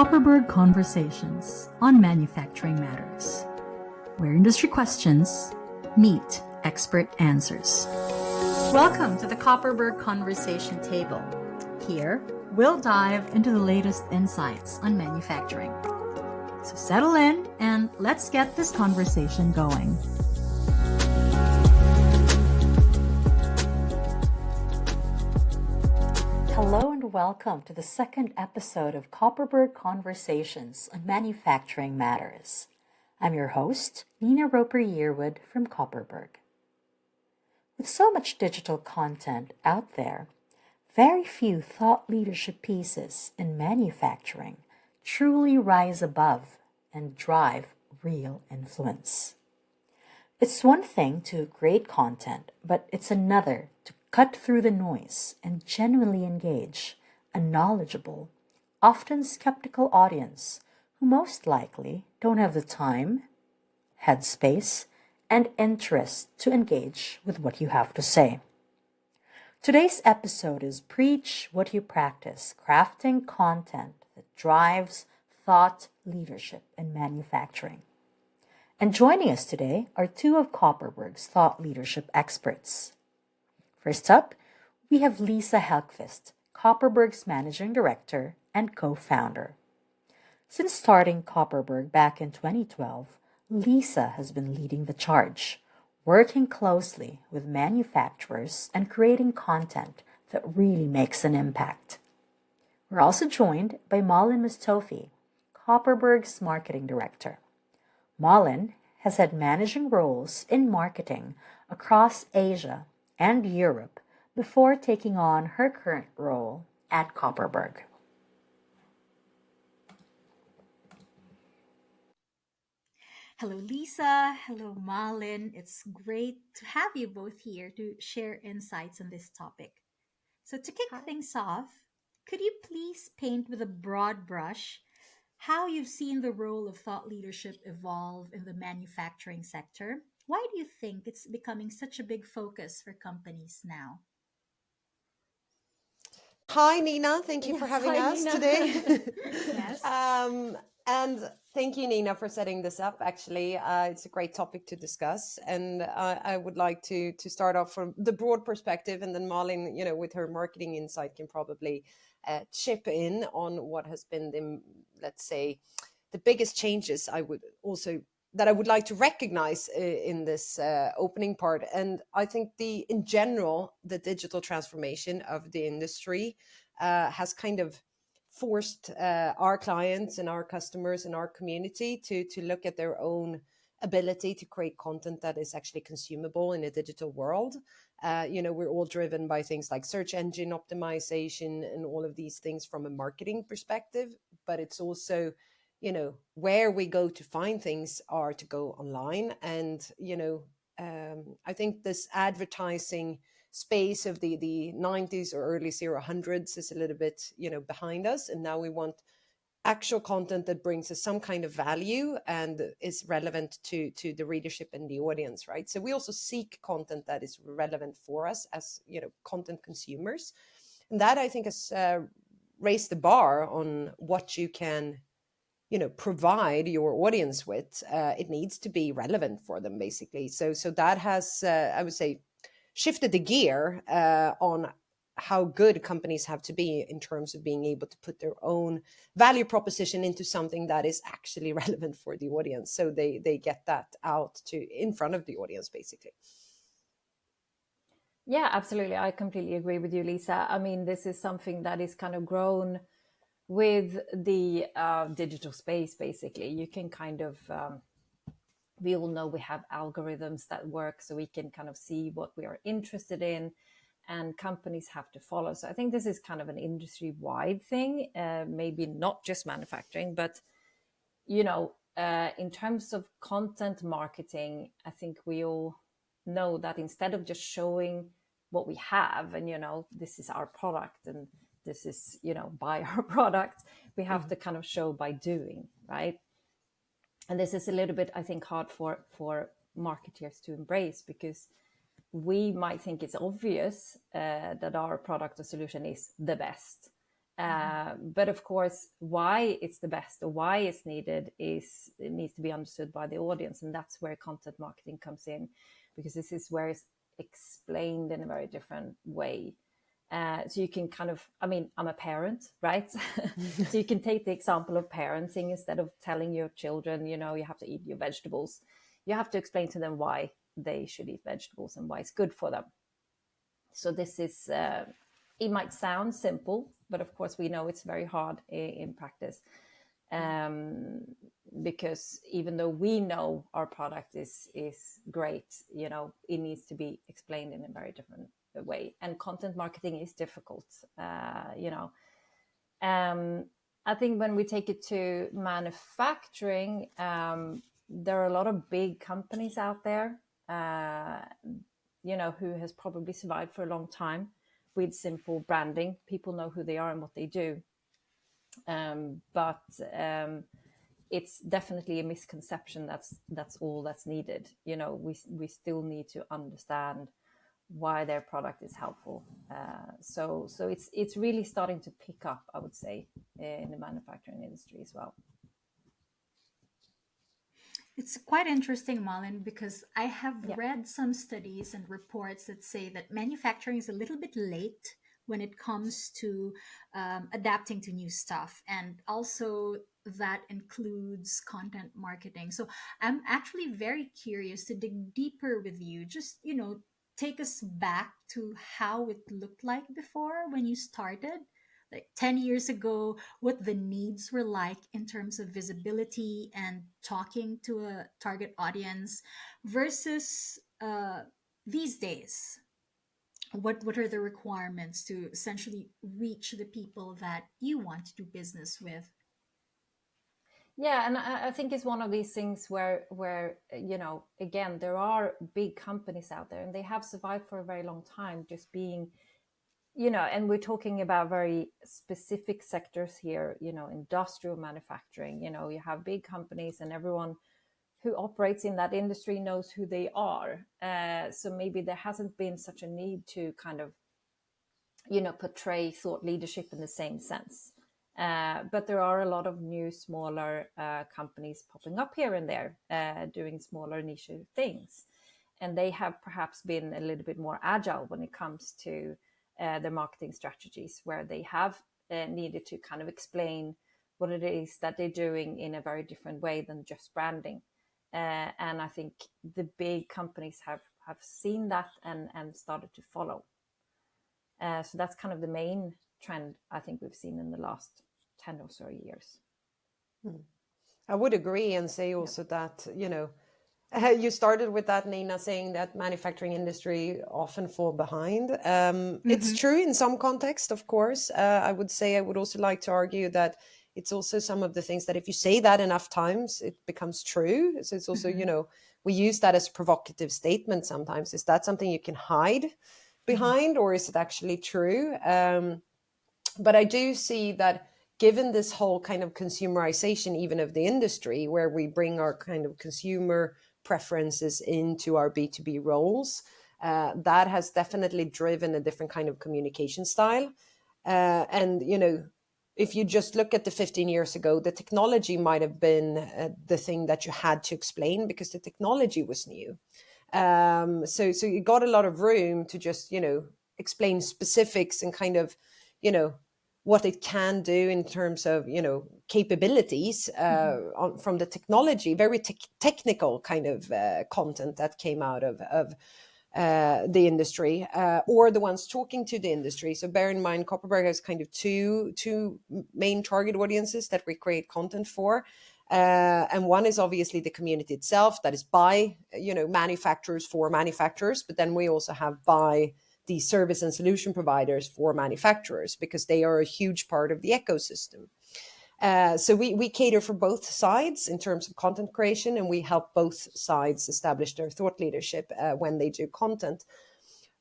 Copperberg Conversations on Manufacturing Matters, where industry questions meet expert answers. Welcome to the Copperberg Conversation Table. Here, we'll dive into the latest insights on manufacturing. So settle in and let's get this conversation going. Hello and welcome to the second episode of Copperberg Conversations on Manufacturing Matters. I'm your host, Nina Roper-Yearwood from Copperberg. With so much digital content out there, very few thought leadership pieces in manufacturing truly rise above and drive real influence. It's one thing to create content, but it's another to cut through the noise and genuinely engage a knowledgeable, often skeptical audience who most likely don't have the time, headspace, and interest to engage with what you have to say. Today's episode is Preach What You Practice, crafting content that drives thought leadership in manufacturing. And joining us today are two of Copperberg's thought leadership experts. First up, we have Lisa Hellqvist, Copperberg's Managing Director and co-founder. Since starting Copperberg back in 2012, Lisa has been leading the charge, working closely with manufacturers and creating content that really makes an impact. We're also joined by Malin Mostofi, Copperberg's Marketing Director. Malin has had managing roles in marketing across Asia and Europe before taking on her current role at Copperberg. Hello, Lisa. Hello, Malin. It's great to have you both here to share insights on this topic. So, to kick things off, could you please paint with a broad brush how you've seen the role of thought leadership evolve in the manufacturing sector? Why do you think it's becoming such a big focus for companies now? Hi, Nina. Thank you for having us today. Yes. And thank you, Nina, for setting this up. Actually, it's a great topic to discuss. And I would like to start off from the broad perspective, and then Malin, with her marketing insight, can probably chip in on what has been let's say, the biggest changes that I would like to recognize in this opening part. And I think in general, the digital transformation of the industry has kind of forced our clients and our customers and our community to look at their own ability to create content that is actually consumable in a digital world. We're all driven by things like search engine optimization and all of these things from a marketing perspective, but it's also where we go to find things are to go online. And I think this advertising space of the 90s or early 00s is a little bit behind us, and now we want actual content that brings us some kind of value and is relevant to the readership and the audience, right? So we also seek content that is relevant for us as content consumers, and that I think has raised the bar on what you can provide your audience with. It needs to be relevant for them, basically. So that has, I would say, shifted the gear on how good companies have to be in terms of being able to put their own value proposition into something that is actually relevant for the audience. So they get that out in front of the audience, basically. Yeah, absolutely. I completely agree with you, Lisa. I mean, this is something that is kind of grown with the digital space, basically. You can kind of, we all know we have algorithms that work, so we can kind of see what we are interested in, and companies have to follow. So I think this is kind of an industry-wide thing, maybe not just manufacturing, but, in terms of content marketing, I think we all know that instead of just showing what we have and, this is our product and this is, buy our product, we have to kind of show by doing, right? And this is a little bit, I think, hard for marketers to embrace, because we might think it's obvious that our product or solution is the best. But of course, why it's the best or why it's needed it needs to be understood by the audience, and that's where content marketing comes in, because this is where it's explained in a very different way. So you can kind of, I mean, I'm a parent, right? So you can take the example of parenting. Instead of telling your children, you know, you have to eat your vegetables, you have to explain to them why they should eat vegetables and why it's good for them. So this is, it might sound simple, but of course we know it's very hard in practice. Because even though we know our product is great, you know, it needs to be explained in a very different way. And content marketing is difficult, you know. I think when we take it to manufacturing, there are a lot of big companies out there, you know, who has probably survived for a long time with simple branding. People know who they are and what they do. But it's definitely a misconception that's all that's needed. You know, we still need to understand why their product is helpful. So it's really starting to pick up, I would say, in the manufacturing industry as well. It's quite interesting, Malin, because I have read some studies and reports that say that manufacturing is a little bit late when it comes to adapting to new stuff. And also that includes content marketing. So I'm actually very curious to dig deeper with you. Just, you know, take us back to how it looked like before when you started, like 10 years ago, what the needs were like in terms of visibility and talking to a target audience versus these days. What are the requirements to essentially reach the people that you want to do business with? Yeah, and I think it's one of these things where you know, again, there are big companies out there and they have survived for a very long time, just being, you know, and we're talking about very specific sectors here, you know, industrial manufacturing. You know, you have big companies and everyone who operates in that industry knows who they are. So maybe there hasn't been such a need to kind of, you know, portray thought leadership in the same sense. But there are a lot of new, smaller companies popping up here and there, doing smaller niche things. And they have perhaps been a little bit more agile when it comes to their marketing strategies, where they have needed to kind of explain what it is that they're doing in a very different way than just branding. And I think the big companies have seen that and started to follow. So that's kind of the main trend I think we've seen in the last 10 or so years. I would agree and say also that, you know, you started with that, Nina, saying that manufacturing industry often fall behind. It's true in some context, of course. I would say, I would also like to argue that it's also some of the things that if you say that enough times, it becomes true. So it's also, you know, we use that as a provocative statement sometimes. Is that something you can hide behind, or is it actually true? But I do see that given this whole kind of consumerization, even of the industry, where we bring our kind of consumer preferences into our B2B roles, that has definitely driven a different kind of communication style. And, you know, if you just look at the 15 years ago, the technology might have been the thing that you had to explain because the technology was new. So you got a lot of room to just, you know, explain specifics and kind of, you know, what it can do in terms of, you know, capabilities from the technology, very technical kind of content that came out of the industry, or the ones talking to the industry. So bear in mind, Copperberg has kind of two main target audiences that we create content for. And one is obviously the community itself, that is by, you know, manufacturers for manufacturers, but then we also have by the service and solution providers for manufacturers, because they are a huge part of the ecosystem. So we cater for both sides in terms of content creation, and we help both sides establish their thought leadership when they do content.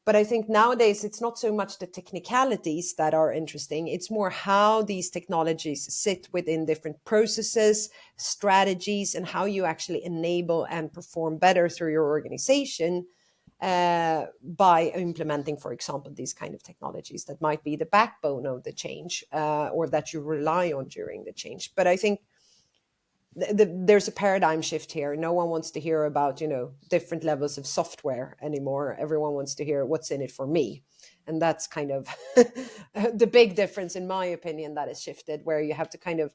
But I think nowadays it's not so much the technicalities that are interesting. It's more how these technologies sit within different processes, strategies, and how you actually enable and perform better through your organization by implementing, for example, these kind of technologies that might be the backbone of the change, or that you rely on during the change. But I think there's a paradigm shift here. No one wants to hear about, different levels of software anymore. Everyone wants to hear what's in it for me. And that's kind of the big difference, in my opinion, that has shifted, where you have to kind of,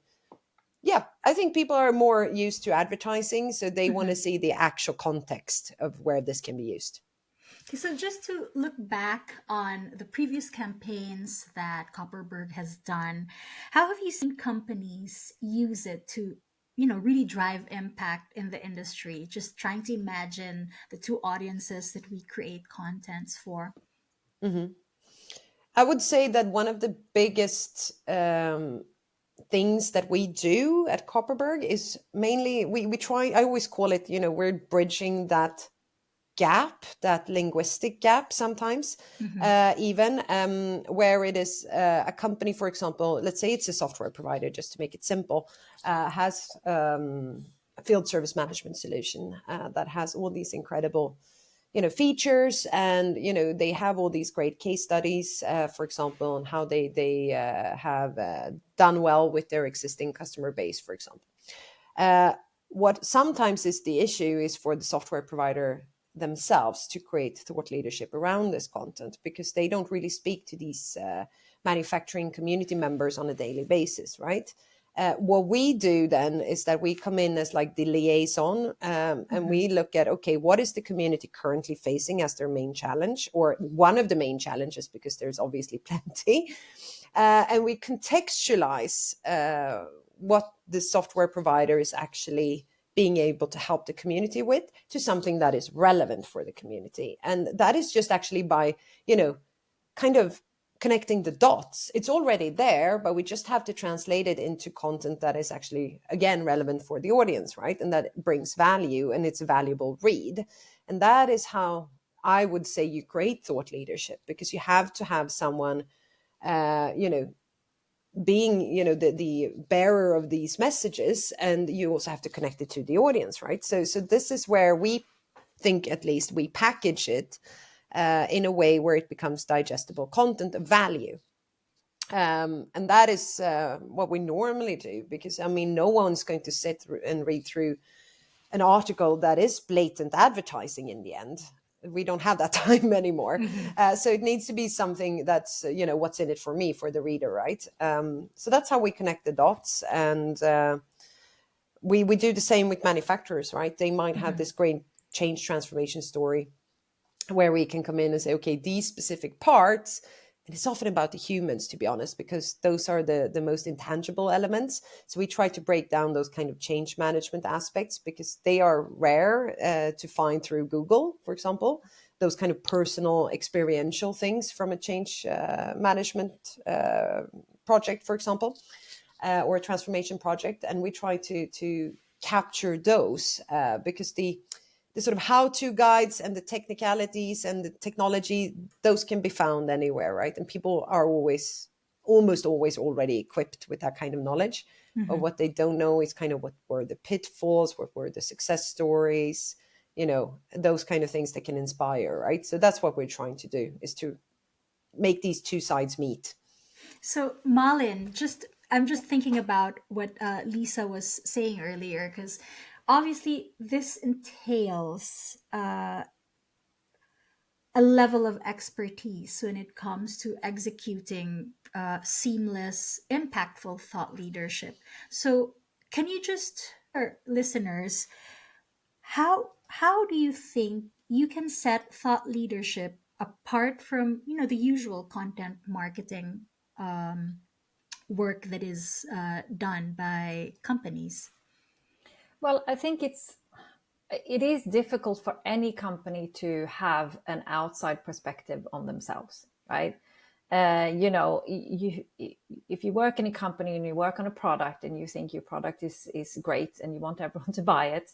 I think people are more used to advertising, so they want to see the actual context of where this can be used. Okay, so just to look back on the previous campaigns that Copperberg has done, how have you seen companies use it to, really drive impact in the industry? Just trying to imagine the two audiences that we create contents for. I would say that one of the biggest things that we do at Copperberg is mainly we try. I always call it, we're bridging that gap, that linguistic gap sometimes, even where it is a company, for example, let's say it's a software provider, just to make it simple, has a field service management solution that has all these incredible features, and they have all these great case studies, for example, on how they have done well with their existing customer base, for example. What sometimes is the issue is for the software provider themselves to create thought leadership around this content, because they don't really speak to these manufacturing community members on a daily basis, right? What we do then is that we come in as like the liaison, and we look at, okay, what is the community currently facing as their main challenge, or one of the main challenges, because there's obviously plenty, and we contextualize what the software provider is actually being able to help the community with, to something that is relevant for the community. And that is just actually by, kind of connecting the dots. It's already there, but we just have to translate it into content that is actually, again, relevant for the audience, right? And that brings value, and it's a valuable read. And that is how I would say you create thought leadership, because you have to have someone, being the bearer of these messages, and you also have to connect it to the audience, right? So this is where we think, at least, we package it in a way where it becomes digestible content of value, and that is what we normally do, because no one's going to sit and read through an article that is blatant advertising in the end. We don't have that time anymore. So it needs to be something that's, what's in it for me, for the reader, right? So that's how we connect the dots. And we do the same with manufacturers, right? They might have this great change transformation story where we can come in and say, okay, these specific parts, and it's often about the humans, to be honest, because those are the most intangible elements. So we try to break down those kind of change management aspects, because they are rare to find through Google, for example, those kind of personal experiential things from a change management project, for example, or a transformation project. And we try to capture those because the sort of how-to guides and the technicalities and the technology, those can be found anywhere, right? And people are almost always already equipped with that kind of knowledge. Of what they don't know is kind of what were the pitfalls, what were the success stories, those kind of things that can inspire, right? So that's what we're trying to do, is to make these two sides meet. So Malin, I'm just thinking about what Lisa was saying earlier, because obviously this entails a level of expertise when it comes to executing seamless, impactful thought leadership. So can you just, our listeners, how do you think you can set thought leadership apart from the usual content marketing work that is done by companies? Well, I think it is difficult for any company to have an outside perspective on themselves, right? If you work in a company and you work on a product and you think your product is great and you want everyone to buy it,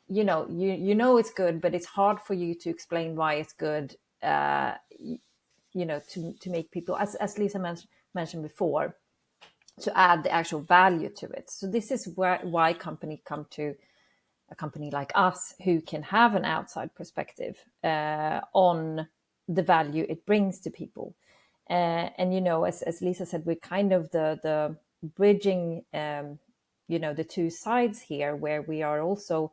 you know it's good, but it's hard for you to explain why it's good. To make people, as Lisa mentioned before, to add the actual value to it. So this is why companies come to a company like us who can have an outside perspective on the value it brings to people. And as Lisa said, we're kind of the bridging the two sides here, where we are also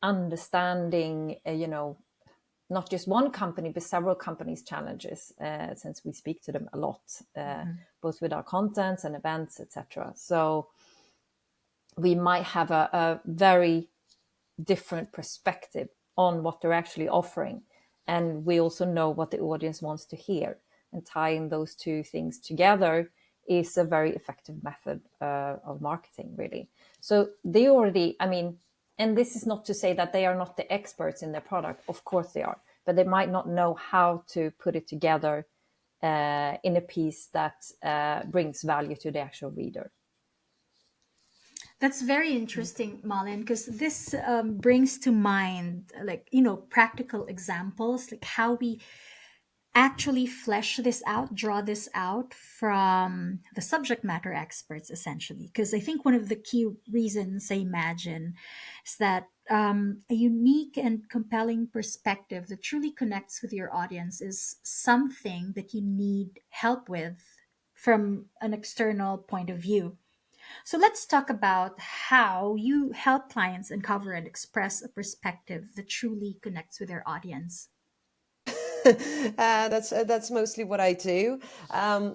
understanding not just one company but several companies' challenges, since we speak to them a lot, both with our contents and events, etc. So we might have a very different perspective on what they're actually offering, and we also know what the audience wants to hear, and tying those two things together is a very effective method of marketing, really. So they already, and this is not to say that they are not the experts in their product, of course they are, but they might not know how to put it together in a piece that brings value to the actual reader. That's very interesting, Malin, because this brings to mind, practical examples, like how we actually flesh this out, draw this out from the subject matter experts, essentially. Because I think one of the key reasons, I imagine, is that a unique and compelling perspective that truly connects with your audience is something that you need help with from an external point of view. So let's talk about how you help clients uncover and express a perspective that truly connects with their audience. That's mostly what I do.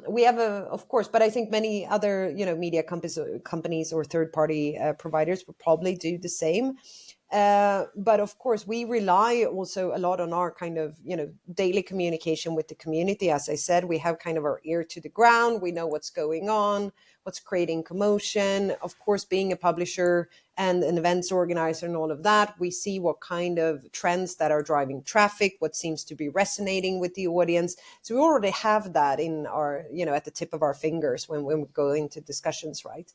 We have of course, but I think many other media companies or third party providers will probably do the same. But of course, we rely also a lot on our kind of daily communication with the community. As I said, we have kind of our ear to the ground. We know what's going on, what's creating commotion. Of course, being a publisher and an events organizer and all of that, we see what kind of trends that are driving traffic, what seems to be resonating with the audience. So we already have that in our, at the tip of our fingers when we go into discussions, right?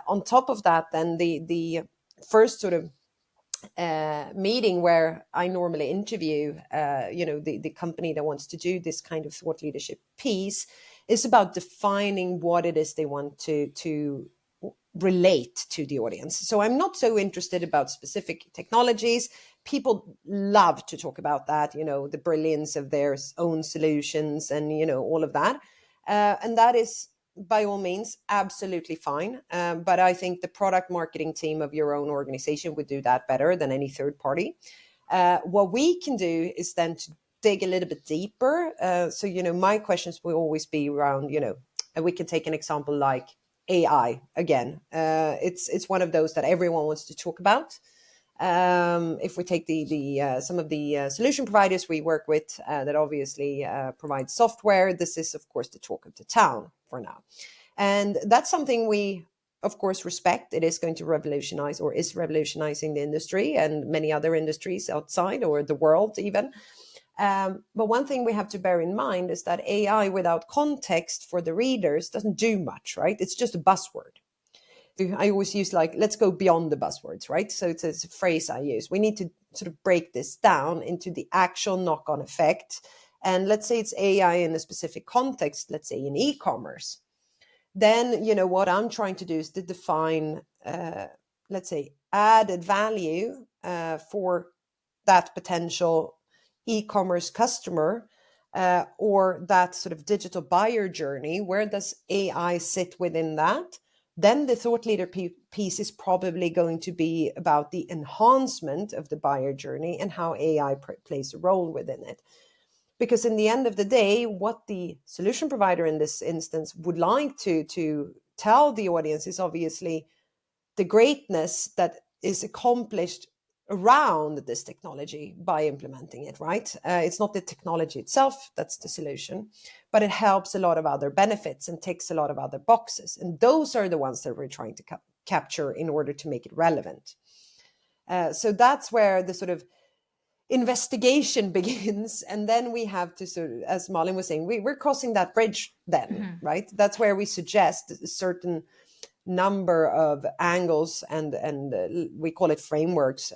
On top of that, then the first sort of meeting where I normally interview, the company that wants to do this kind of thought leadership piece is about defining what it is they want to relate to the audience. So I'm not so interested about specific technologies. People love to talk about that, the brilliance of their own solutions and, all of that. And that is by all means absolutely fine. But I think the product marketing team of your own organization would do that better than any third party. What we can do is then to dig a little bit deeper. So, my questions will always be around, we can take an example like AI again. It's one of those that everyone wants to talk about. If we take the some of the solution providers we work with that obviously provide software, this is of course the talk of the town for now, and that's something we of course respect. It is going to revolutionize, or is revolutionizing, the industry and many other industries outside or the world even. But one thing we have to bear in mind is that AI without context for the readers doesn't do much, right? It's just a buzzword. I always use let's go beyond the buzzwords, right? So it's a phrase I use. We need to sort of break this down into the actual knock-on effect. And let's say it's AI in a specific context, let's say in e-commerce. Then, what I'm trying to do is to define, let's say, added value for that potential e-commerce customer or that sort of digital buyer journey. Where does AI sit within that? Then the thought leader piece is probably going to be about the enhancement of the buyer journey and how AI plays a role within it. Because in the end of the day, what the solution provider in this instance would like to tell the audience is obviously the greatness that is accomplished around this technology by implementing it, right? It's not the technology itself that's the solution, but it helps a lot of other benefits and ticks a lot of other boxes. And those are the ones that we're trying to capture in order to make it relevant. So that's where the sort of investigation begins. And then we have to sort of, as Malin was saying, we're crossing that bridge then, right? That's where we suggest a certain number of angles and we call it frameworks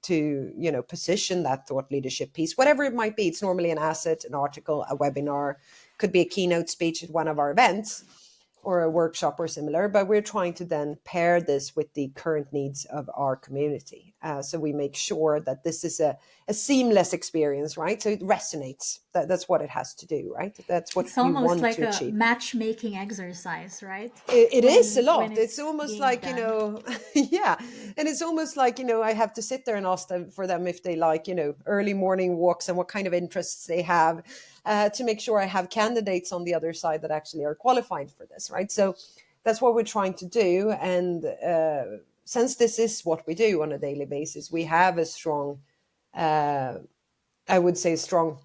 to position that thought leadership piece, whatever it might be. It's normally an asset, an article, a webinar, could be a keynote speech at one of our events. or a workshop or similar, but we're trying to then pair this with the current needs of our community. So we make sure that this is a seamless experience, right? So it resonates. That's what it has to do, right? That's what It's we almost want like to a achieve. matchmaking exercise, right? It is a When lot. It's it's almost being like, done. yeah. And it's almost like, I have to sit there and ask them for them if they like, early morning walks and what kind of interests they have, to make sure I have candidates on the other side that actually are qualified for this, right? So that's what we're trying to do. And since this is what we do on a daily basis, we have a strong, I would say, strong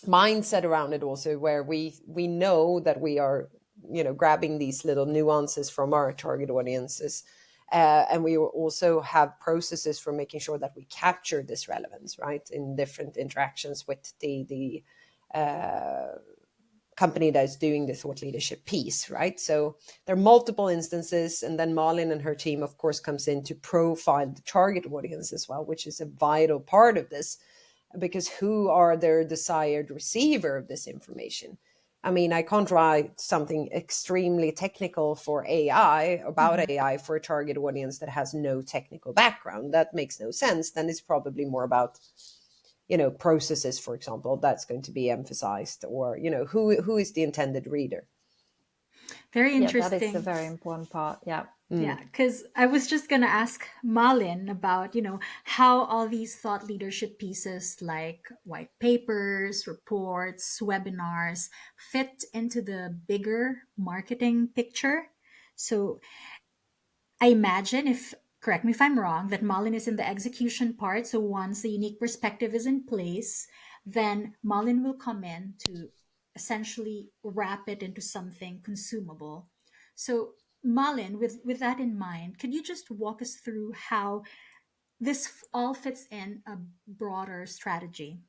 mindset around it also, where we know that we are grabbing these little nuances from our target audiences, and we also have processes for making sure that we capture this relevance, right, in different interactions with the company that is doing the thought leadership piece, right? So there are multiple instances, and then Malin and her team, of course, comes in to profile the target audience as well, which is a vital part of this, because who are their desired receiver of this information? I mean, I can't write something extremely technical for AI about AI for a target audience that has no technical background. That makes no sense. Then it's probably more about, processes, for example, that's going to be emphasized, or, who is the intended reader. Very Yeah, that is a interesting. very important part. Yeah. Yeah, because I was just going to ask Malin about, how all these thought leadership pieces like white papers, reports, webinars fit into the bigger marketing picture. So I imagine, if correct me if I'm wrong, that Malin is in the execution part. So once the unique perspective is in place, then Malin will come in to essentially wrap it into something consumable. So Malin, with that in mind, could you just walk us through how this all fits in a broader strategy?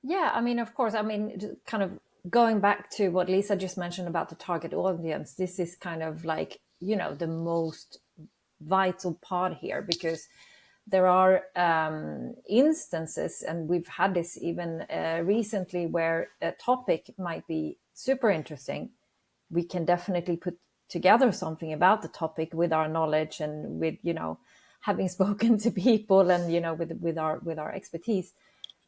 Yeah, I mean, of course, I mean, kind of going back to what Lisa just mentioned about the target audience, this is kind of like, the most vital part here, because there are instances, and we've had this even recently, where a topic might be super interesting. We can definitely put together something about the topic with our knowledge and with, having spoken to people and, with our expertise.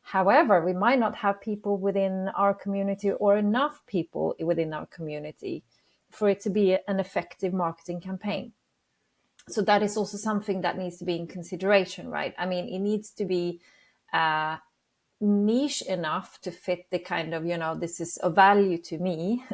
However, we might not have people within our community, or enough people within our community, for it to be an effective marketing campaign. So that is also something that needs to be in consideration, right? I mean, it needs to be niche enough to fit the kind of, this is a value to me,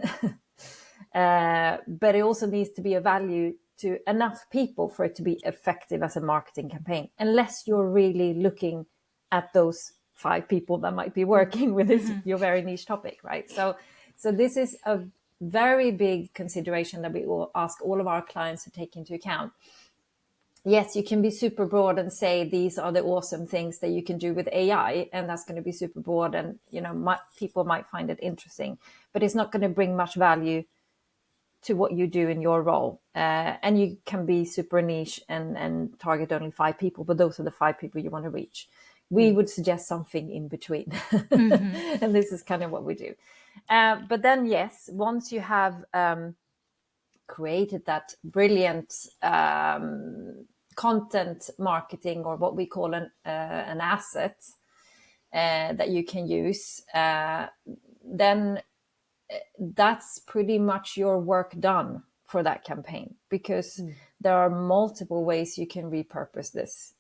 but it also needs to be a value to enough people for it to be effective as a marketing campaign, unless you're really looking at those 5 people that might be working with this, your very niche topic, right? So this is a very big consideration that we will ask all of our clients to take into account. Yes, you can be super broad and say these are the awesome things that you can do with AI, and that's going to be super broad, and people might find it interesting, but it's not going to bring much value to what you do in your role. And you can be super niche and target only 5 people, but those are the 5 people you want to reach. We would suggest something in between. And this is kind of what we do. But then, yes, once you have created that brilliant content marketing, or what we call an asset that you can use, then that's pretty much your work done for that campaign, because there are multiple ways you can repurpose this.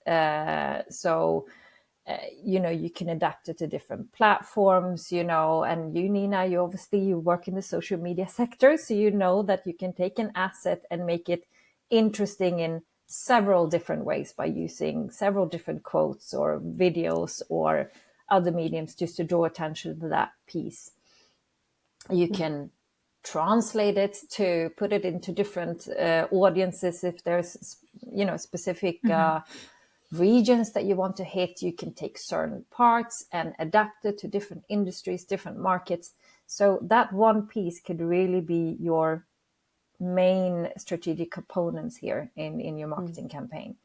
You can adapt it to different platforms, and you, Nina, you work in the social media sector, so you know that you can take an asset and make it interesting in several different ways by using several different quotes or videos or other mediums just to draw attention to that piece. You can translate it to put it into different audiences. If there's, specific regions that you want to hit, you can take certain parts and adapt it to different industries, different markets. So that one piece could really be your main strategic components here in your marketing campaign.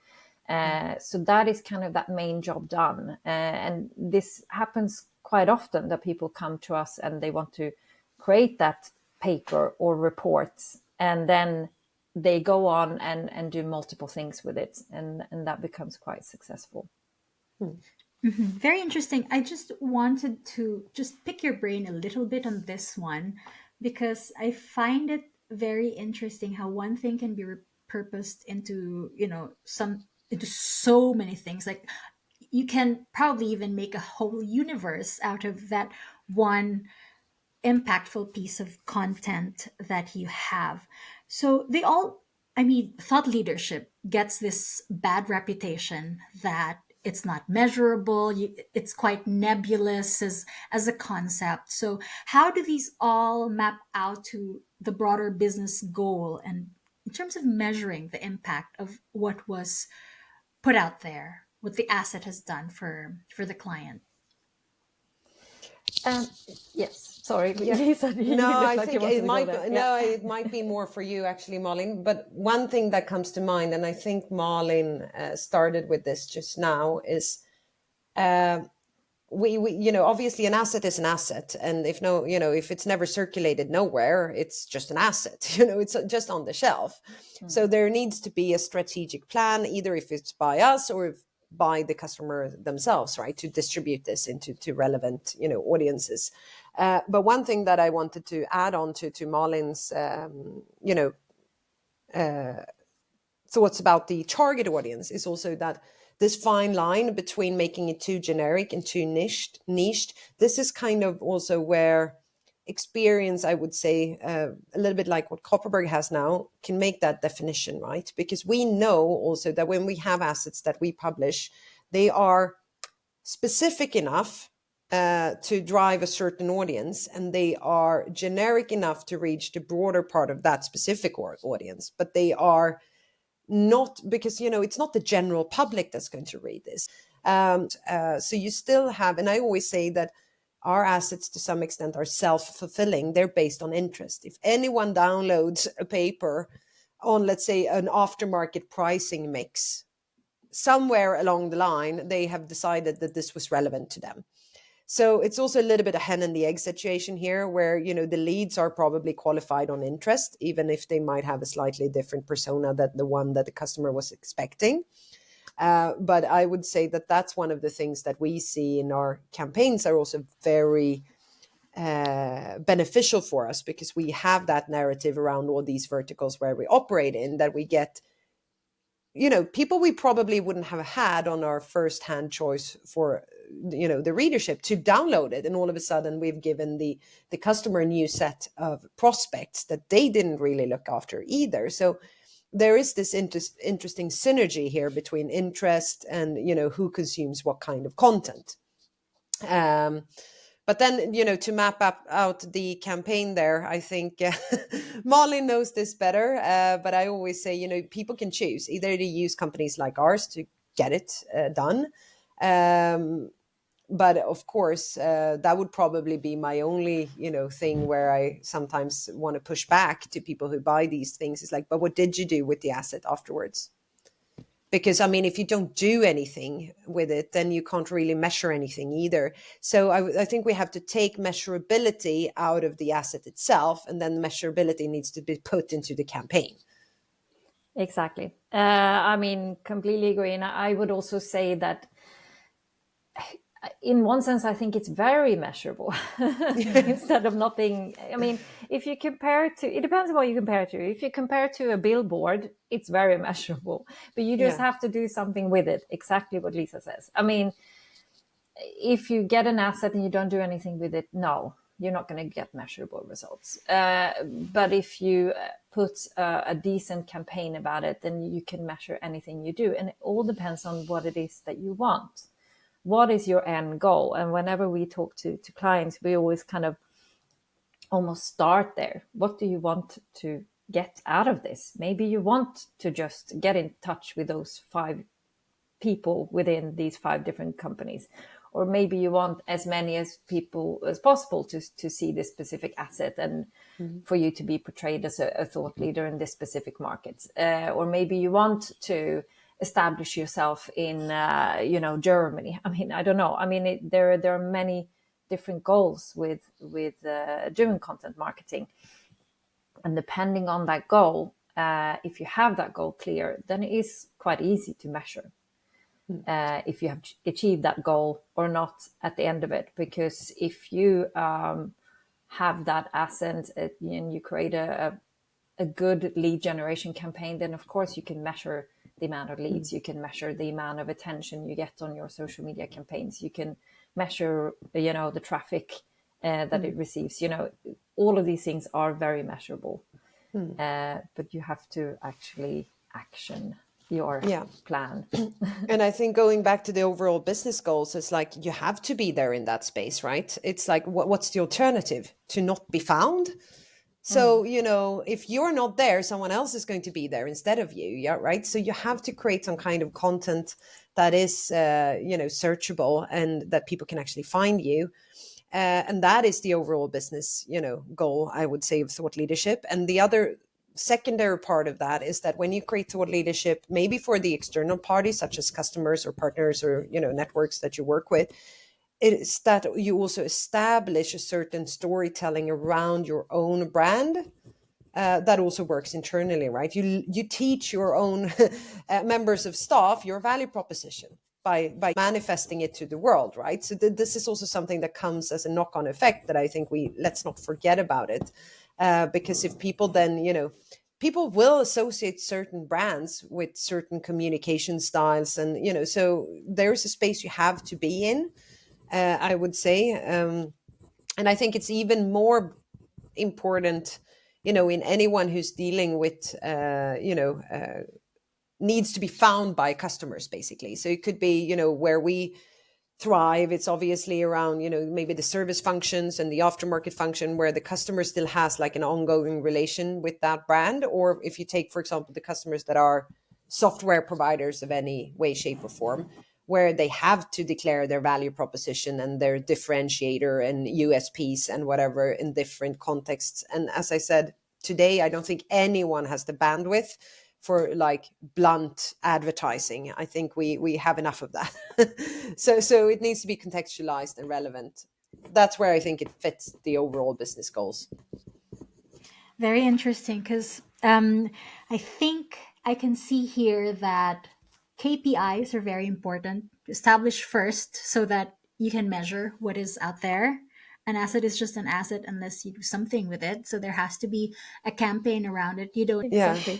So that is kind of that main job done. And this happens quite often, that people come to us and they want to create that paper or reports, and then they go on and do multiple things with it, and that becomes quite successful. Very interesting. I just wanted to just pick your brain a little bit on this one, because I find it very interesting how one thing can be repurposed into, into so many things. Like, you can probably even make a whole universe out of that one impactful piece of content that you have. So thought leadership gets this bad reputation that it's not measurable. It's quite nebulous as a concept. So how do these all map out to the broader business goal, and in terms of measuring the impact of what was put out there, what the asset has done for the client? Yes, sorry, Lisa. No, I think it might. No, it might be more for you actually, Malin. But one thing that comes to mind, and I think Malin started with this just now, is we obviously an asset is an asset, and if it's never circulated nowhere, it's just an asset. It's just on the shelf. So there needs to be a strategic plan, either if it's by us or if by the customer themselves, right, to distribute this into relevant audiences. But one thing that I wanted to add on to Malin's thoughts about the target audience is also that this fine line between making it too generic and too niched, this is kind of also where experience, I would say, a little bit like what Copperberg has now, can make that definition, right? Because we know also that when we have assets that we publish, they are specific enough to drive a certain audience, and they are generic enough to reach the broader part of that specific audience, but they are not, because it's not the general public that's going to read this. So you still have, and I always say that our assets to some extent are self-fulfilling. They're based on interest. If anyone downloads a paper on, let's say, an aftermarket pricing mix, somewhere along the line, they have decided that this was relevant to them. So it's also a little bit a hen and the egg situation here, where, the leads are probably qualified on interest, even if they might have a slightly different persona than the one that the customer was expecting. But I would say that that's one of the things that we see in our campaigns are also very beneficial for us, because we have that narrative around all these verticals where we operate in, that we get people we probably wouldn't have had on our first-hand choice for the readership to download it, and all of a sudden we've given the customer a new set of prospects that they didn't really look after either. So there is this interesting synergy here between interest and who consumes what kind of content. But then, to map out the campaign there, I think Malin knows this better. But I always say, people can choose. Either they use companies like ours to get it done. But of course, that would probably be my only, thing where I sometimes want to push back to people who buy these things. It's like, but what did you do with the asset afterwards? Because, if you don't do anything with it, then you can't really measure anything either. So I think we have to take measurability out of the asset itself, and then measurability needs to be put into the campaign. Exactly. Completely agree. And I would also say that in one sense, I think it's very measurable instead of not being. If you compare it to, it depends on what you compare it to. If you compare it to a billboard, it's very measurable, but you just have to do something with it. Exactly what Lisa says. If you get an asset and you don't do anything with it, no, you're not going to get measurable results. But if you put a decent campaign about it, then you can measure anything you do. And it all depends on what it is that you want. What is your end goal? And whenever we talk to clients, we always kind of almost start there. What do you want to get out of this? Maybe you want to just get in touch with those 5 people within these 5 different companies. Or maybe you want as many as people as possible to see this specific asset, and for you to be portrayed as a thought leader in this specific market. Or maybe you want to establish yourself in, Germany. I don't know. There are many different goals with doing content marketing. And depending on that goal, if you have that goal clear, then it is quite easy to measure if you have achieved that goal or not at the end of it. Because if you have that asset and you create a good lead generation campaign, then of course you can measure the amount of leads, you can measure the amount of attention you get on your social media campaigns, you can measure, the traffic that it receives. All of these things are very measurable, but you have to actually action your plan. And I think going back to the overall business goals, it's like you have to be there in that space, right? It's like, what's the alternative? To not be found? So, if you're not there, someone else is going to be there instead of you. Yeah, right. So you have to create some kind of content that is, searchable and that people can actually find you. And that is the overall business, goal, I would say, of thought leadership. And the other secondary part of that is that when you create thought leadership, maybe for the external parties, such as customers or partners or, networks that you work with, it's that you also establish a certain storytelling around your own brand. That also works internally, right? You teach your own members of staff your value proposition by manifesting it to the world, right? So this is also something that comes as a knock-on effect that I think let's not forget about it, because if people then, people will associate certain brands with certain communication styles, and so there's a space you have to be in. I would say. And I think it's even more important, in anyone who's dealing with, needs to be found by customers, basically. So it could be, where we thrive. It's obviously around, maybe the service functions and the aftermarket function where the customer still has like an ongoing relation with that brand. Or if you take, for example, the customers that are software providers of any way, shape, or form, where they have to declare their value proposition and their differentiator and USPs and whatever in different contexts. And as I said, today, I don't think anyone has the bandwidth for like blunt advertising. I think we have enough of that. So it needs to be contextualized and relevant. That's where I think it fits the overall business goals. Very interesting, because I think I can see here that KPIs are very important to establish first so that you can measure what is out there. An asset is just an asset unless you do something with it. So there has to be a campaign around it. You don't. Yeah. Something.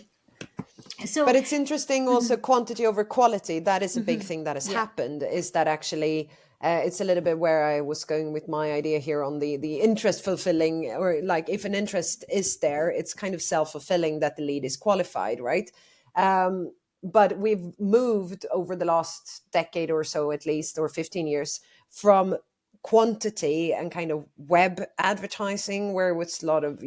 So, but it's interesting also, quantity over quality. That is a big thing that has happened, is that actually it's a little bit where I was going with my idea here on the interest fulfilling, or like if an interest is there, it's kind of self-fulfilling that the lead is qualified, right? But we've moved over the last decade or so, at least, or 15 years, from quantity and kind of web advertising, where it's a lot of,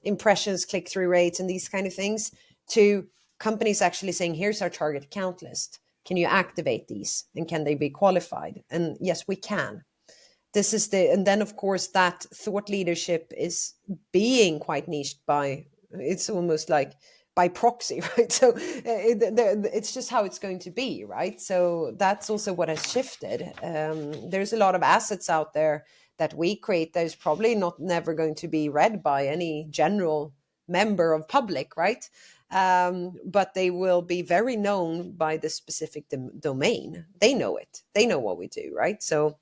impressions, click-through rates, and these kind of things, to companies actually saying, here's our target account list. Can you activate these? And can they be qualified? And yes, we can. This is and then of course that thought leadership is being quite niched by, it's almost like by proxy, right? So it's just how it's going to be, right? So that's also what has shifted. There's a lot of assets out there that we create that is probably never going to be read by any general member of public, right? But they will be very known by the specific domain. They know it. They know what we do, right? So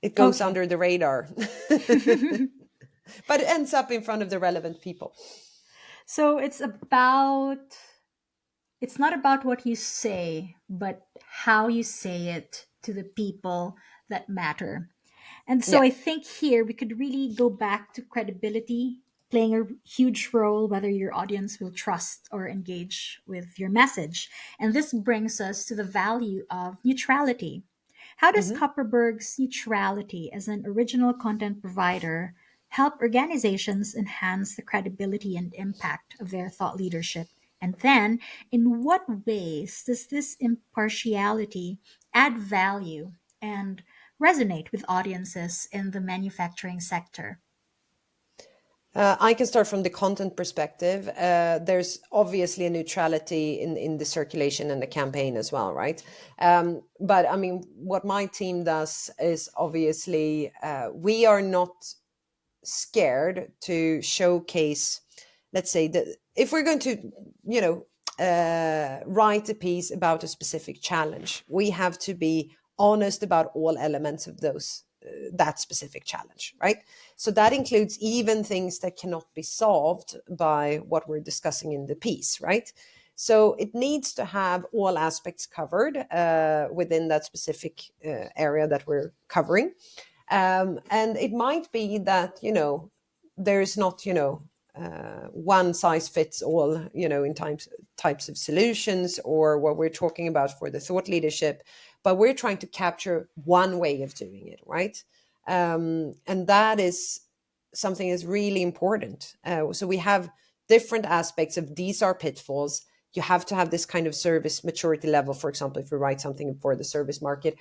it goes under the radar, but it ends up in front of the relevant people. So it's not about what you say, but how you say it to the people that matter. And so I think here we could really go back to credibility playing a huge role, whether your audience will trust or engage with your message. And this brings us to the value of neutrality. How does Copperberg's neutrality as an original content provider help organizations enhance the credibility and impact of their thought leadership? And then, in what ways does this impartiality add value and resonate with audiences in the manufacturing sector? I can start from the content perspective. There's obviously a neutrality in the circulation and the campaign as well, right? But I mean, what my team does is obviously we are not scared to showcase, let's say, that if we're going to, write a piece about a specific challenge, we have to be honest about all elements of that specific challenge, right? So that includes even things that cannot be solved by what we're discussing in the piece, right? So it needs to have all aspects covered within that specific area that we're covering. And it might be that, there's not, one size fits all, in types of solutions or what we're talking about for the thought leadership, but we're trying to capture one way of doing it, right? And that is something that's really important. So we have different aspects of these are pitfalls. You have to have this kind of service maturity level, for example, if we write something for the service market.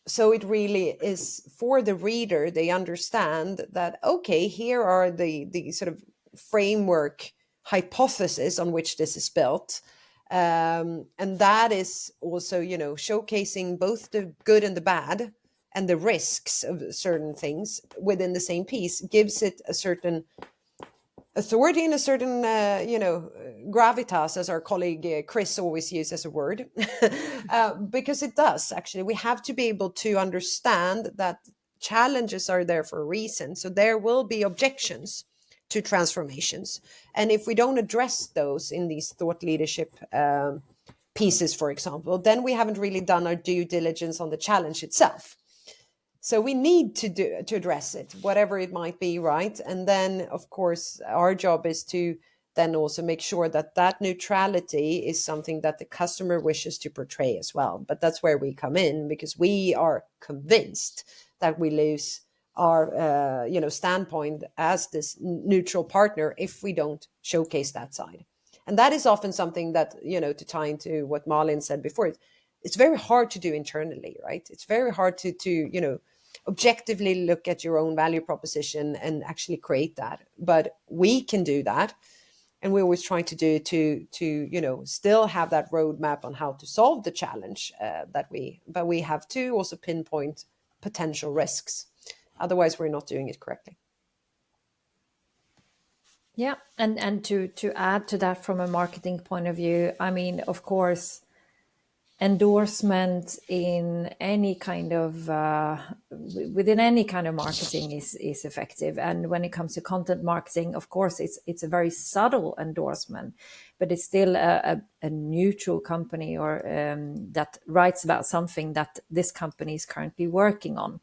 So it really is for the reader, they understand that, okay, here are the sort of framework hypothesis on which this is built. And that is also, showcasing both the good and the bad and the risks of certain things within the same piece gives it a certain authority and a certain, gravitas, as our colleague Chris always uses as a word, because it does, actually. We have to be able to understand that challenges are there for a reason. So there will be objections to transformations. And if we don't address those in these thought leadership pieces, for example, then we haven't really done our due diligence on the challenge itself. So we need to address it, whatever it might be, right? And then, of course, our job is to then also make sure that that neutrality is something that the customer wishes to portray as well. But that's where we come in, because we are convinced that we lose our, standpoint as this neutral partner if we don't showcase that side. And that is often something that, to tie into what Malin said before, it's very hard to do internally, right? It's very hard to objectively look at your own value proposition and actually create that. But we can do that. And we always try to do to still have that roadmap on how to solve the challenge but we have to also pinpoint potential risks. Otherwise, we're not doing it correctly. Yeah, and to add to that from a marketing point of view, I mean, of course, endorsement in any kind of within any kind of marketing is effective. And when it comes to content marketing, of course, it's a very subtle endorsement, but it's still a neutral company or that writes about something that this company is currently working on,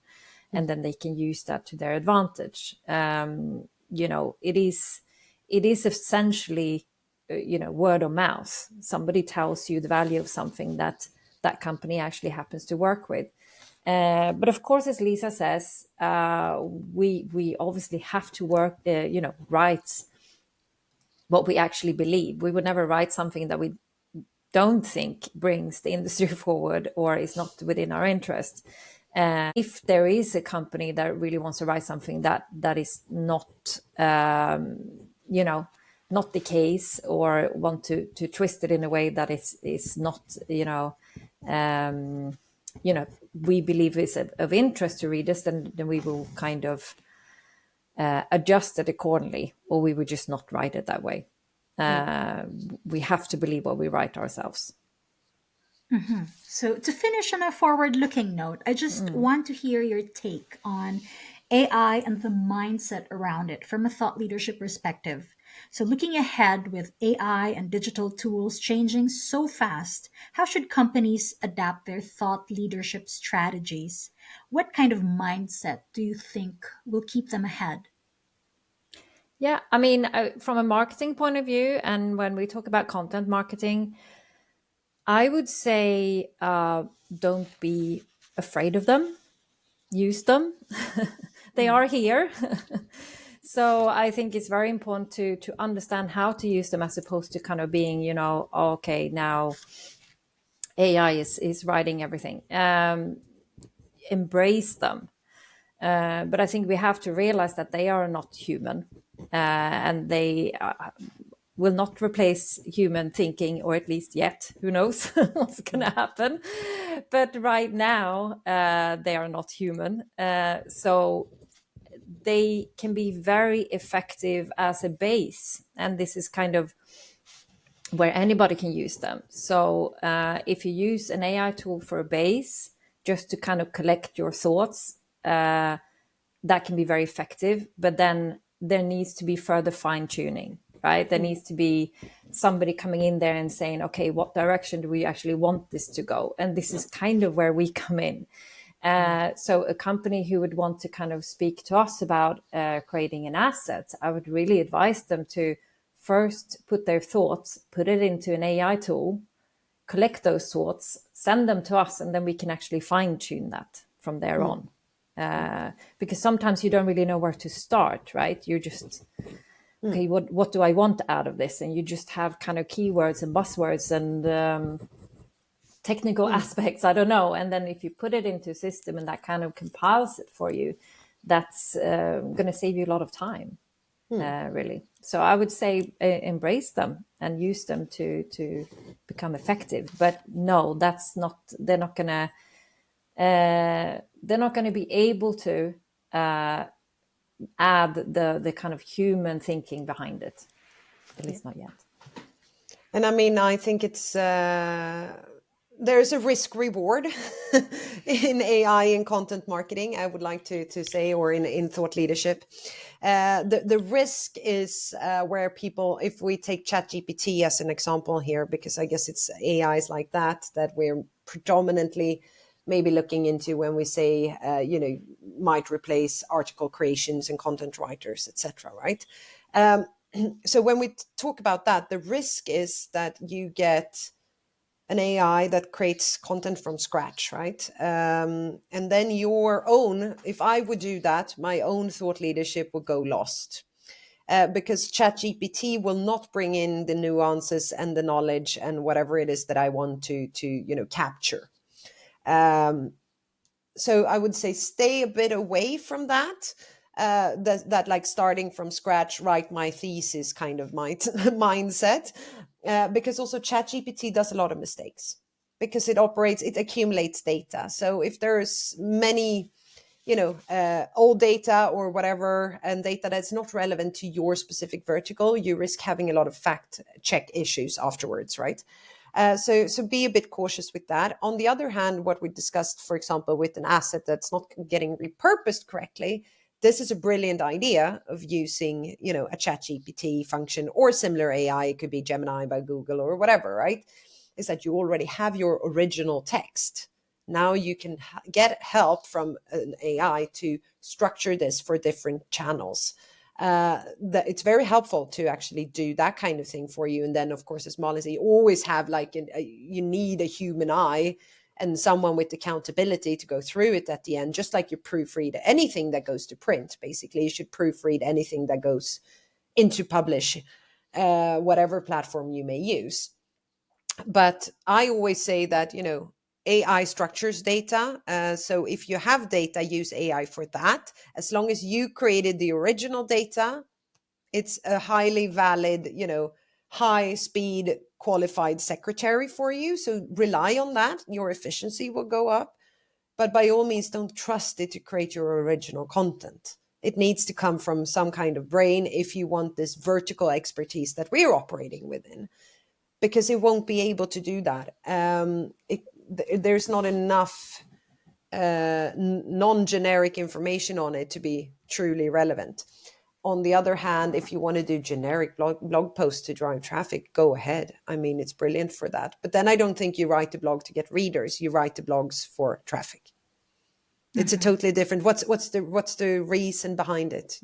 and then they can use that to their advantage. It is essentially word of mouth. Somebody tells you the value of something that company actually happens to work with. But of course, as Lisa says, we obviously have to work, write what we actually believe. We would never write something that we don't think brings the industry forward or is not within our interest. If there is a company that really wants to write something that is not, not the case, or want to twist it in a way that is not, we believe is of interest to readers, then we will kind of adjust it accordingly, or we would just not write it that way. We have to believe what we write ourselves. Mm-hmm. So to finish on a forward-looking note, I just want to hear your take on AI and the mindset around it from a thought leadership perspective. So looking ahead with AI and digital tools changing so fast, how should companies adapt their thought leadership strategies? What kind of mindset do you think will keep them ahead? Yeah, I mean, from a marketing point of view, and when we talk about content marketing, I would say don't be afraid of them. Use them. They are here. So I think it's very important to understand how to use them, as opposed to kind of being, okay, now AI is writing everything. Embrace them. But I think we have to realize that they are not human, and they will not replace human thinking, or at least yet. Who knows what's going to happen? But right now, they are not human. So they can be very effective as a base. And this is kind of where anybody can use them. So if you use an AI tool for a base, just to kind of collect your thoughts, that can be very effective. But then there needs to be further fine tuning, right? There needs to be somebody coming in there and saying, okay, what direction do we actually want this to go? And this is kind of where we come in. So a company who would want to kind of speak to us about creating an asset, I would really advise them to first put their thoughts, put it into an AI tool, collect those thoughts, send them to us, and then we can actually fine tune that from there on. Because sometimes you don't really know where to start, right? You're just, okay, what do I want out of this? And you just have kind of keywords and buzzwords and technical aspects, I don't know. And then if you put it into a system and that kind of compiles it for you, that's going to save you a lot of time, really. So I would say embrace them and use them to become effective. But no, that's not, they're not going to be able to add the kind of human thinking behind it, at least not yet. And I mean, I think it's there's a risk reward in AI in content marketing, I would like to say, or in thought leadership. The risk is where people, if we take ChatGPT as an example here, because I guess it's AIs like that we're predominantly maybe looking into when we say, might replace article creations and content writers, etc., right? So when we talk about that, the risk is that you get an AI that creates content from scratch, right? And then your own, if I would do that, my own thought leadership would go lost. Because ChatGPT will not bring in the nuances and the knowledge and whatever it is that I want to capture. So I would say stay a bit away from that. That like starting from scratch, write my thesis kind of mindset. Because also ChatGPT does a lot of mistakes because it accumulates data. So if there's many, old data or whatever, and data that's not relevant to your specific vertical, you risk having a lot of fact check issues afterwards, right? So be a bit cautious with that. On the other hand, what we discussed, for example, with an asset that's not getting repurposed correctly, this is a brilliant idea of using, a ChatGPT function or similar AI. It could be Gemini by Google or whatever, right? Is that you already have your original text. Now you can get help from an AI to structure this for different channels. That it's very helpful to actually do that kind of thing for you. And then, of course, as Malin said, you always have you need a human eye and someone with accountability to go through it at the end, just like you proofread anything that goes to print. Basically, you should proofread anything that goes into publish, whatever platform you may use. But I always say that, AI structures data. So if you have data, use AI for that. As long as you created the original data, it's a highly valid, high speed qualified secretary for you. So rely on that. Your efficiency will go up. But by all means, don't trust it to create your original content. It needs to come from some kind of brain if you want this vertical expertise that we're operating within, because it won't be able to do that. There's not enough non-generic information on it to be truly relevant. On the other hand, if you want to do generic blog posts to drive traffic, go ahead. I mean, it's brilliant for that. But then I don't think you write a blog to get readers. You write the blogs for traffic. It's a totally different. What's the reason behind it?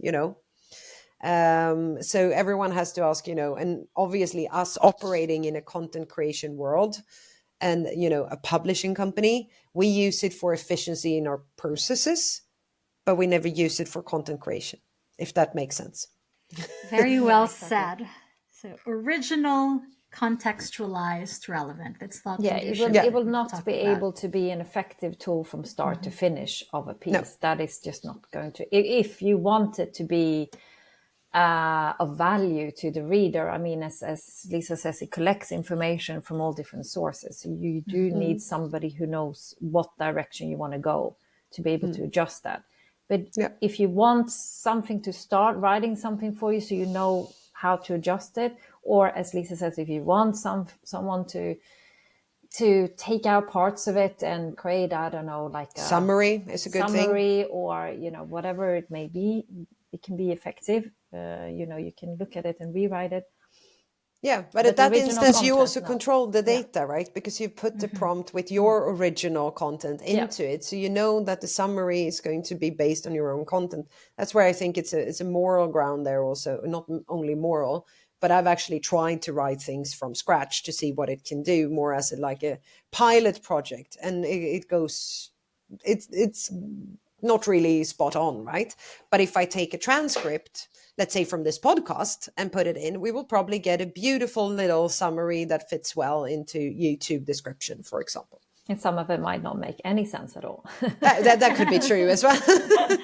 So everyone has to ask. And obviously, us operating in a content creation world, and a publishing company, we use it for efficiency in our processes, but we never use it for content creation. If that makes sense. Very well said. So original, contextualized, relevant. That's thought leadership. It will not be able to be an effective tool from start to finish of a piece. No. That is just not going to. If you want it to be of value to the reader, I mean, as Lisa says, it collects information from all different sources. So you do need somebody who knows what direction you want to go to be able to adjust that. But Yeah. if you want something to start writing something for you, so you know how to adjust it, or as Lisa says, if you want someone to take out parts of it and create, I don't know, like a Summary is a good thing. summary, or whatever it may be, it can be effective. You can look at it and rewrite it. Yeah, but But at that original instance, you content, also no. control the Yeah. data, right? Because you put the prompt with your original content into it, so you know that the summary is going to be based on your own content. That's where I think it's a moral ground there also, not only moral, but I've actually tried to write things from scratch to see what it can do, more as like a pilot project, and it goes, it's not really spot on, right? But if I take a transcript, let's say from this podcast, and put it in, we will probably get a beautiful little summary that fits well into YouTube description, for example. And some of it might not make any sense at all. That could be true as well. That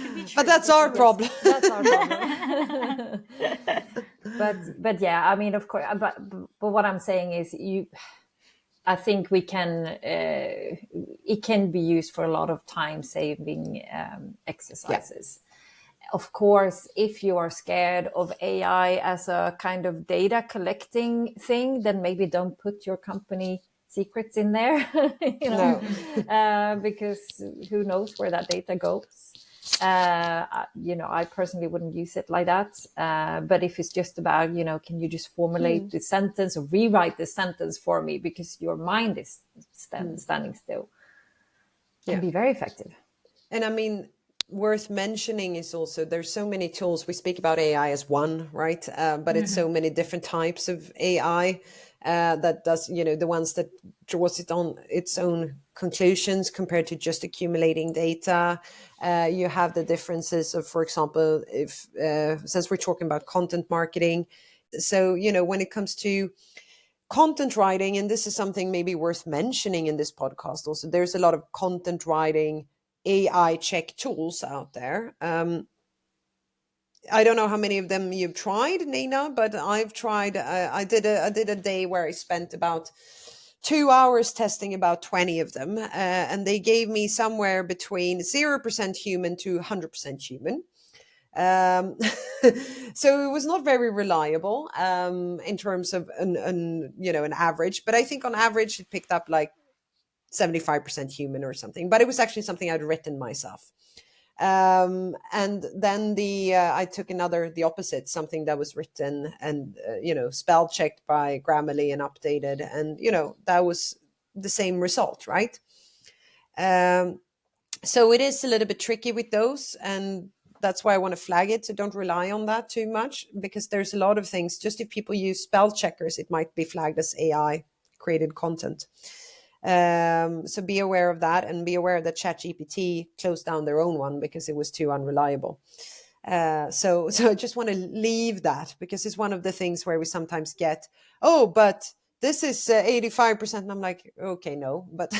could be true. But that's our problem. That's our problem. but yeah, I mean, of course, but what I'm saying is, I think we can. It can be used for a lot of time-saving exercises. Yeah. Of course, if you are scared of AI as a kind of data collecting thing, then maybe don't put your company secrets in there. Because who knows where that data goes. I personally wouldn't use it like that. But if it's just about, can you just formulate the sentence or rewrite the sentence for me because your mind is standing still, can be very effective. And I mean, worth mentioning is also there's so many tools. We speak about AI as one, right? But it's so many different types of AI that does, the ones that draws it on its own conclusions compared to just accumulating data. You have the differences of, for example, if since we're talking about content marketing, so when it comes to content writing, and this is something maybe worth mentioning in this podcast also, there's a lot of content writing AI check tools out there. I don't know how many of them you've tried, Nina, but I've tried. I did a day where I spent about 2 hours testing about 20 of them, and they gave me somewhere between 0% human to 100% human. So it was not very reliable in terms of an average, but I think on average it picked up like 75% human or something, but it was actually something I'd written myself. And then I took the opposite, something that was written and spell checked by Grammarly and updated, and that was the same result, right? So it is a little bit tricky with those, and that's why I want to flag it. So don't rely on that too much, because there's a lot of things. Just if people use spell checkers, it might be flagged as AI created content. So be aware of that, and be aware that ChatGPT closed down their own one because it was too unreliable. So I just want to leave that, because it's one of the things where we sometimes get, but this is 85%. And I'm like, okay, no, but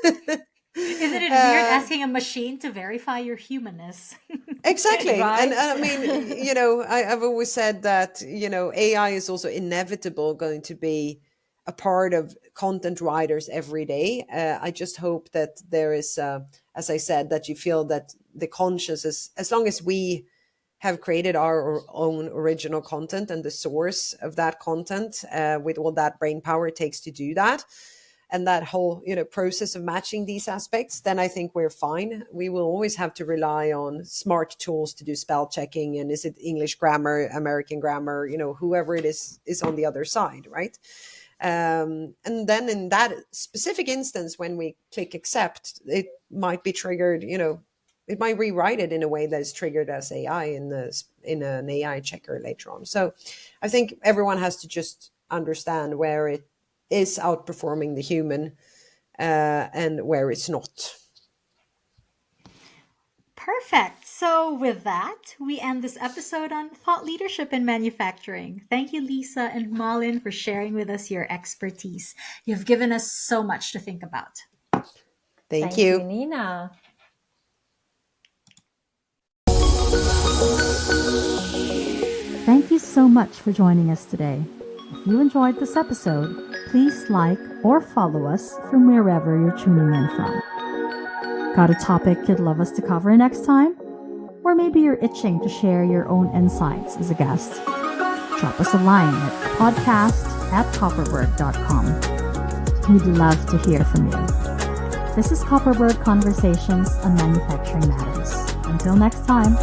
isn't it weird asking a machine to verify your humanness? Exactly. Right? And I mean, I've always said that, AI is also inevitable going to be a part of content writers every day. I just hope that there is, as I said, that you feel that the conscious is, as long as we have created our own original content and the source of that content, with all that brain power it takes to do that, and that whole process of matching these aspects, then I think we're fine. We will always have to rely on smart tools to do spell checking, and is it English grammar, American grammar, whoever it is on the other side, right? And then in that specific instance, when we click accept, it might be triggered, it might rewrite it in a way that is triggered as AI in an AI checker later on. So I think everyone has to just understand where it is outperforming the human, and where it's not. Perfect. So with that, we end this episode on thought leadership in manufacturing. Thank you, Lisa and Malin, for sharing with us your expertise. You've given us so much to think about. Thank you, Nina. Thank you so much for joining us today. If you enjoyed this episode, please like or follow us from wherever you're tuning in from. Got a topic you'd love us to cover next time? Or maybe you're itching to share your own insights as a guest? Drop us a line at podcast@copperberg.com. We'd love to hear from you. This is Copperberg Conversations on Manufacturing Matters. Until next time.